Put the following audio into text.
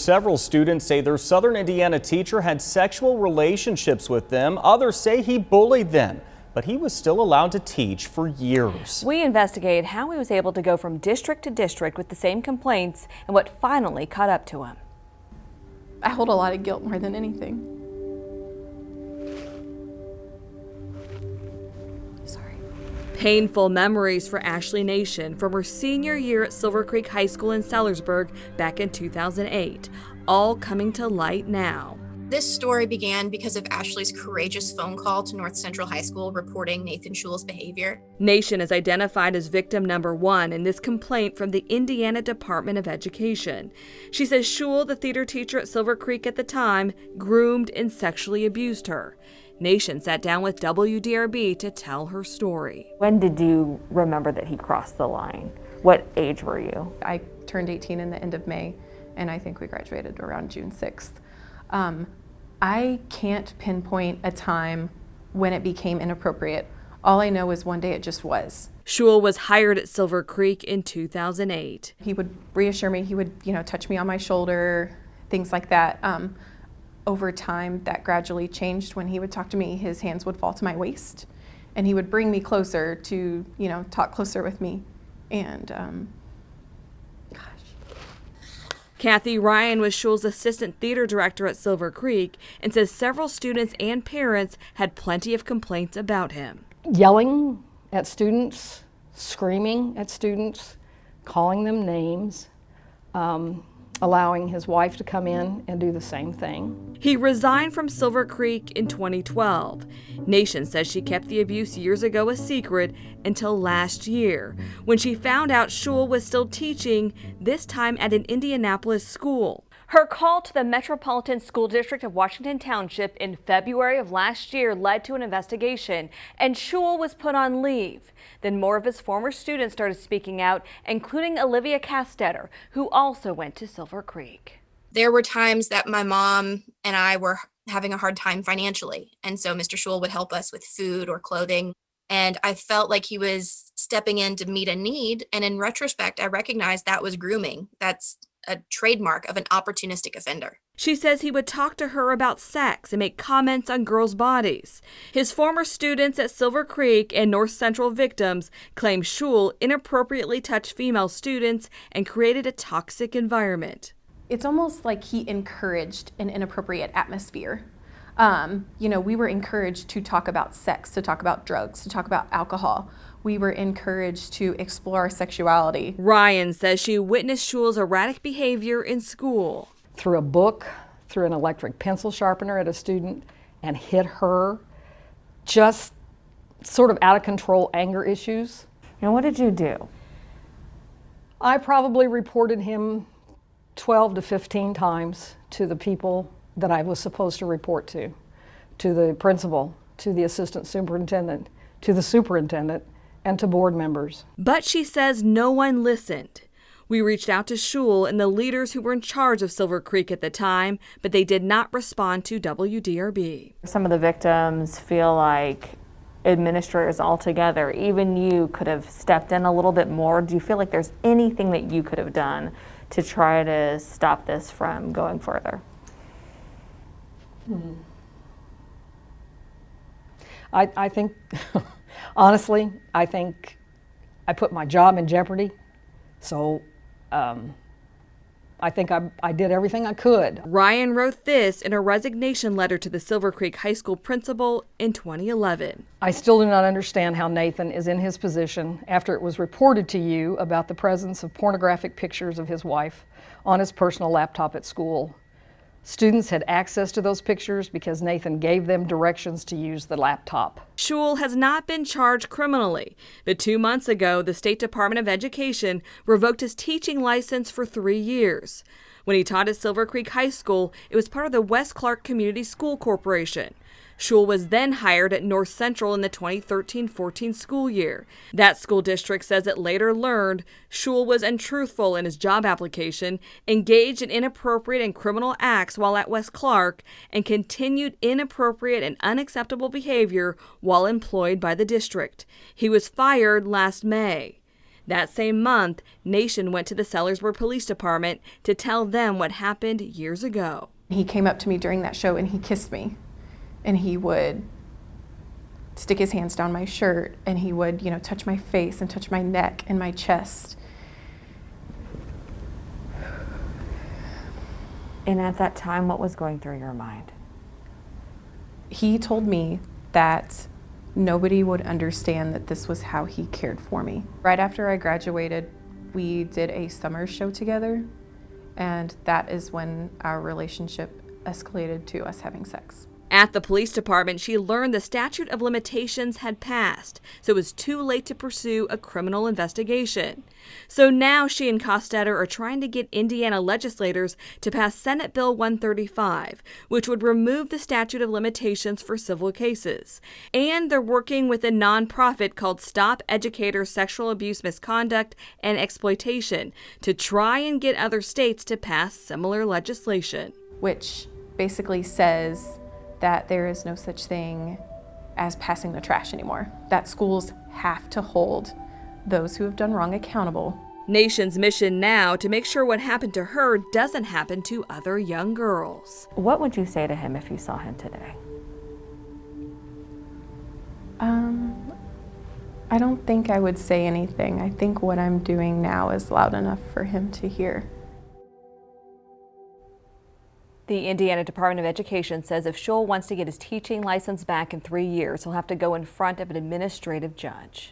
Several students say their Southern Indiana teacher had sexual relationships with them. Others say he bullied them, but he was still allowed to teach for years. We investigate how he was able to go from district to district with the same complaints and what finally caught up to him. I hold a lot of guilt more than anything. Painful memories for Ashley Nation from her senior year at Silver Creek High School in Sellersburg back in 2008, all coming to light now. This story began because of Ashley's courageous phone call to North Central High School reporting Nathan Schule's behavior. Nation is identified as victim number 1 in this complaint from the Indiana Department of Education. She says Schule, the theater teacher at Silver Creek at the time, groomed and sexually abused her. Nation sat down with WDRB to tell her story. When did you remember that he crossed the line? What age were you? I turned 18 in the end of May, and I think we graduated around June 6th. I can't pinpoint a time when it became inappropriate. All I know is one day it just was. Schule was hired at Silver Creek in 2008. He would reassure me, he would, touch me on my shoulder, things like that. Over time, that gradually changed. When he would talk to me, his hands would fall to my waist, and he would bring me closer to, talk closer with me. And, Kathy Ryan was Schule's assistant theater director at Silver Creek and says several students and parents had plenty of complaints about him. Yelling at students, screaming at students, calling them names, allowing his wife to come in and do the same thing. He resigned from Silver Creek in 2012. Nation says she kept the abuse years ago a secret until last year, when she found out Schule was still teaching, this time at an Indianapolis school. Her call to the Metropolitan School District of Washington Township in February of last year led to an investigation, and Schule was put on leave. Then more of his former students started speaking out, including Olivia Castetter, who also went to Silver Creek. There were times that my mom and I were having a hard time financially, and so Mr. Schule would help us with food or clothing. And I felt like he was stepping in to meet a need, and in retrospect, I recognized that was grooming. That's a trademark of an opportunistic offender. She says he would talk to her about sex and make comments on girls' bodies. His former students at Silver Creek and North Central victims claim Schule inappropriately touched female students and created a toxic environment. it's almost like he encouraged an inappropriate atmosphere. We were encouraged to talk about sex, to talk about drugs, to talk about alcohol. We were encouraged to explore our sexuality. Ryan says she witnessed Schule's erratic behavior in school. Threw a book, threw an electric pencil sharpener at a student and hit her. Just sort of out of control anger issues. And what did you do? I probably reported him 12 to 15 times to the people that I was supposed to report to the principal, to the assistant superintendent, to the superintendent, and to board members. But she says no one listened. We reached out to Schule and the leaders who were in charge of Silver Creek at the time, but they did not respond to WDRB. Some of the victims feel like administrators altogether, even you, could have stepped in a little bit more. Do you feel like there's anything that you could have done to try to stop this from going further? I think, honestly, I think I put my job in jeopardy. So I think I did everything I could. Ryan wrote this in a resignation letter to the Silver Creek High School principal in 2011. I still do not understand how Nathan is in his position after it was reported to you about the presence of pornographic pictures of his wife on his personal laptop at school. Students had access to those pictures because Nathan gave them directions to use the laptop. Schule has not been charged criminally, but 2 months ago, the State Department of Education revoked his teaching license for 3 years. When he taught at Silver Creek High School, it was part of the West Clark Community School Corporation. Schule was then hired at North Central in the 2013-14 school year. That school district says it later learned Schule was untruthful in his job application, engaged in inappropriate and criminal acts while at West Clark, and continued inappropriate and unacceptable behavior while employed by the district. He was fired last May. That same month, Nation went to the Sellersburg Police Department to tell them what happened years ago. He came up to me during that show and he kissed me, and he would stick his hands down my shirt, and he would, touch my face and touch my neck and my chest. And at that time, what was going through your mind? He told me that nobody would understand that this was how he cared for me. Right after I graduated, we did a summer show together, and that is when our relationship escalated to us having sex. At the police department, she learned the statute of limitations had passed, so it was too late to pursue a criminal investigation. So now she and Costetter are trying to get Indiana legislators to pass Senate Bill 135, which would remove the statute of limitations for civil cases. And they're working with a nonprofit called Stop Educators Sexual Abuse Misconduct and Exploitation to try and get other states to pass similar legislation. Which basically says that there is no such thing as passing the trash anymore, that schools have to hold those who have done wrong accountable. Nation's mission now to make sure what happened to her doesn't happen to other young girls. What would you say to him if you saw him today? I don't think I would say anything. I think what I'm doing now is loud enough for him to hear. The Indiana Department of Education says if Schull wants to get his teaching license back in 3 years, he'll have to go in front of an administrative judge.